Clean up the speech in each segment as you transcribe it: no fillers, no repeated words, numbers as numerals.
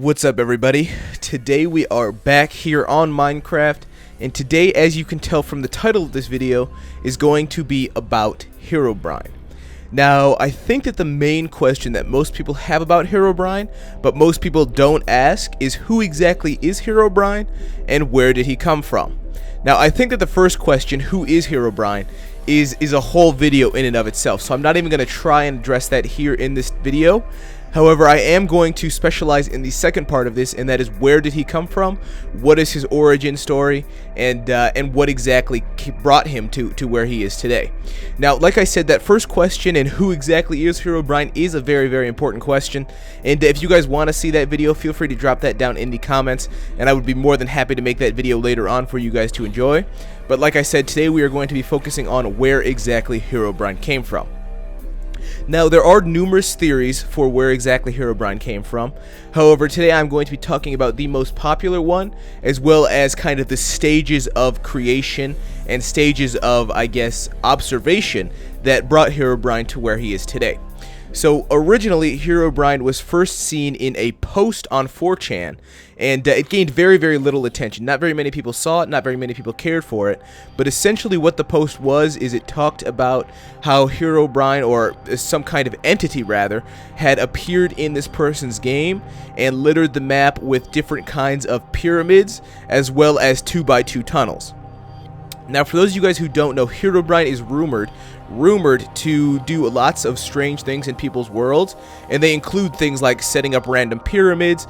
What's up, everybody? Today we are back here on Minecraft, and today, as you can tell from the title of this video, is going to be about Herobrine. Now, I think that the main question that most people have about Herobrine, but most people don't ask, is who exactly is Herobrine, and where did he come from? Now, I think that the first question, who is Herobrine, is a whole video in and of itself, so I'm not even going to try and address that here in this video. However, I am going to specialize in the second part of this, and that is where did he come from, what is his origin story, and what exactly brought him to where he is today. Now, like I said, that first question, and who exactly is Herobrine, is a very, very important question, and if you guys want to see that video, feel free to drop that down in the comments, and I would be more than happy to make that video later on for you guys to enjoy. But like I said, today we are going to be focusing on where exactly Herobrine came from. Now, there are numerous theories for where exactly Herobrine came from. However, today I'm going to be talking about the most popular one, as well as kind of the stages of creation and stages of, I guess, observation that brought Herobrine to where he is today. So, originally, Herobrine was first seen in a post on 4chan, and it gained very, very little attention. Not very many people saw it, not very many people cared for it, but essentially what the post was is it talked about how Herobrine, or some kind of entity rather, had appeared in this person's game and littered the map with different kinds of pyramids, as well as 2x2 tunnels. Now, for those of you guys who don't know, Herobrine is rumored to do lots of strange things in people's worlds, and they include things like setting up random pyramids,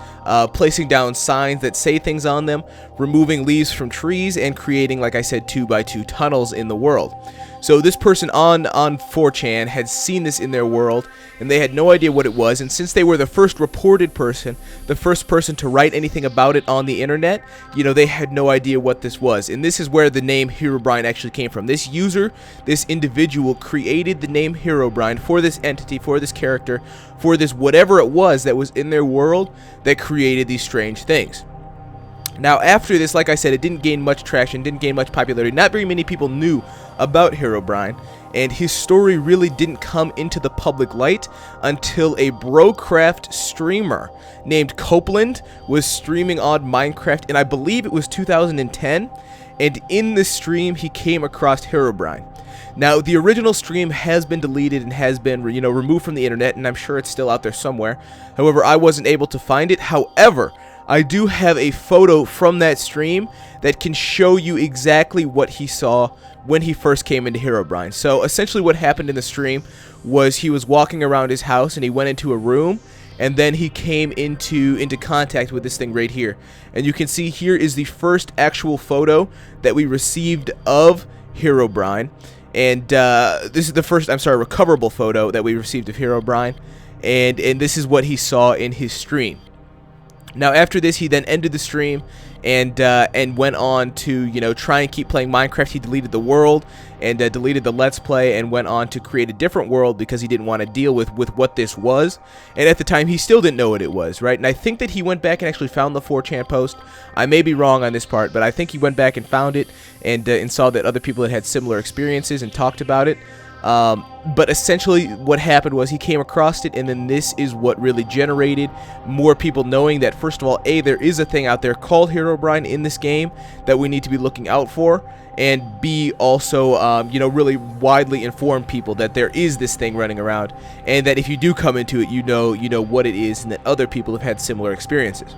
placing down signs that say things on them, removing leaves from trees, and creating, like I said, 2x2 tunnels in the world. So this person on 4chan had seen this in their world, and they had no idea what it was, and since they were the first reported person, the first person to write anything about it on the internet, you know, they had no idea what this was. And this is where the name Herobrine actually came from. This user, this individual, created the name Herobrine for this entity, for this character, for this whatever it was that was in their world that created these strange things. Now, after this, like I said, it didn't gain much traction, didn't gain much popularity. Not very many people knew about Herobrine, and his story really didn't come into the public light until a Brocraft streamer named Copeland was streaming on Minecraft, and I believe it was 2010, and in this stream, he came across Herobrine. Now, the original stream has been deleted and has been, removed from the internet, and I'm sure it's still out there somewhere. However, I wasn't able to find it. However, I do have a photo from that stream that can show you exactly what he saw when he first came into Herobrine. So essentially what happened in the stream was he was walking around his house and he went into a room, and then he came into contact with this thing right here. And you can see here is the first actual photo that we received of Herobrine. And this is the first, recoverable photo that we received of Herobrine. And this is what he saw in his stream. Now, after this, he then ended the stream and went on to, try and keep playing Minecraft. He deleted the world and deleted the Let's Play and went on to create a different world because he didn't want to deal with what this was. And at the time, he still didn't know what it was, right? And I think that he went back and actually found the 4chan post. I may be wrong on this part, but I think he went back and found it and saw that other people had similar experiences and talked about it. But essentially what happened was he came across it, and then this is what really generated more people knowing that, first of all, A, there is a thing out there called Herobrine in this game that we need to be looking out for, and B, also, really widely inform people that there is this thing running around, and that if you do come into it, you know what it is, and that other people have had similar experiences.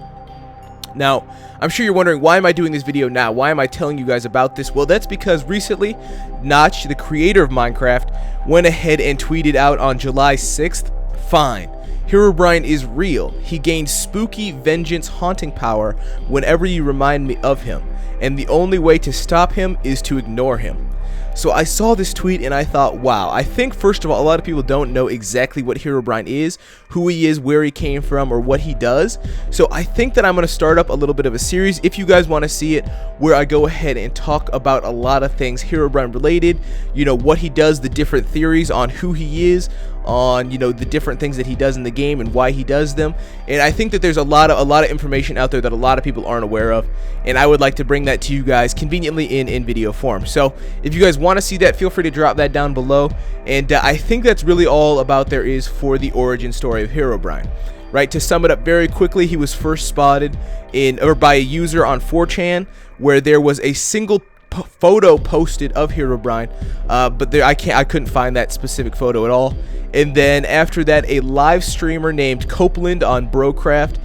Now, I'm sure you're wondering, why am I doing this video now? Why am I telling you guys about this? Well, that's because recently, Notch, the creator of Minecraft, went ahead and tweeted out on July 6th, "Fine, Herobrine is real. He gains spooky vengeance haunting power whenever you remind me of him, and the only way to stop him is to ignore him." So I saw this tweet and I thought, wow, I think first of all, a lot of people don't know exactly what Herobrine is, who he is, where he came from, or what he does. So I think that I'm going to start up a little bit of a series, if you guys want to see it, where I go ahead and talk about a lot of things Herobrine related, what he does, the different theories on who he is, on the different things that he does in the game and why he does them. And I think that there's a lot of information out there that a lot of people aren't aware of, and I would like to bring that to you guys conveniently in video form. So if you guys want to see that, feel free to drop that down below. And I think that's really all about there is for the origin story of Herobrine. right? To sum it up very quickly, he was first spotted by a user on 4chan, where there was a single photo posted of Herobrine, but I couldn't find that specific photo at all. And then after that, a live streamer named Copeland on Brocraft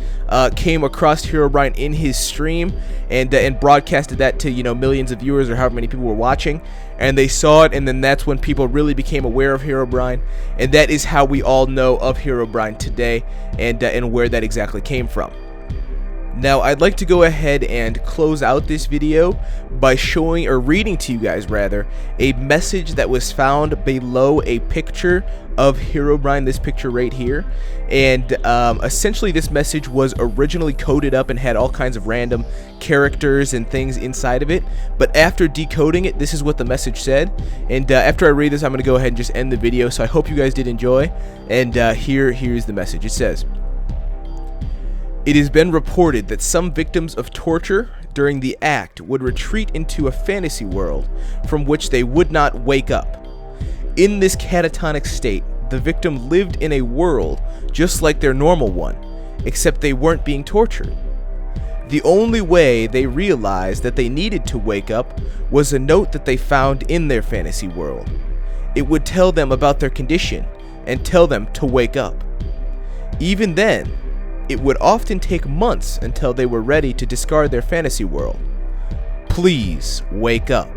came across Herobrine in his stream and broadcasted that to millions of viewers, or however many people were watching, and they saw it, and then that's when people really became aware of Herobrine, and that is how we all know of Herobrine today, and where that exactly came from. Now, I'd like to go ahead and close out this video by showing, or reading to you guys rather, a message that was found below a picture of Herobrine, this picture right here. And essentially this message was originally coded up and had all kinds of random characters and things inside of it, but after decoding it, this is what the message said. And after I read this, I'm going to go ahead and just end the video, so I hope you guys did enjoy. And here's the message. It says, "It has been reported that some victims of torture during the act would retreat into a fantasy world from which they would not wake up. In this catatonic state, the victim lived in a world just like their normal one, except they weren't being tortured. The only way they realized that they needed to wake up was a note that they found in their fantasy world. It would tell them about their condition and tell them to wake up. Even then, it would often take months until they were ready to discard their fantasy world. Please wake up."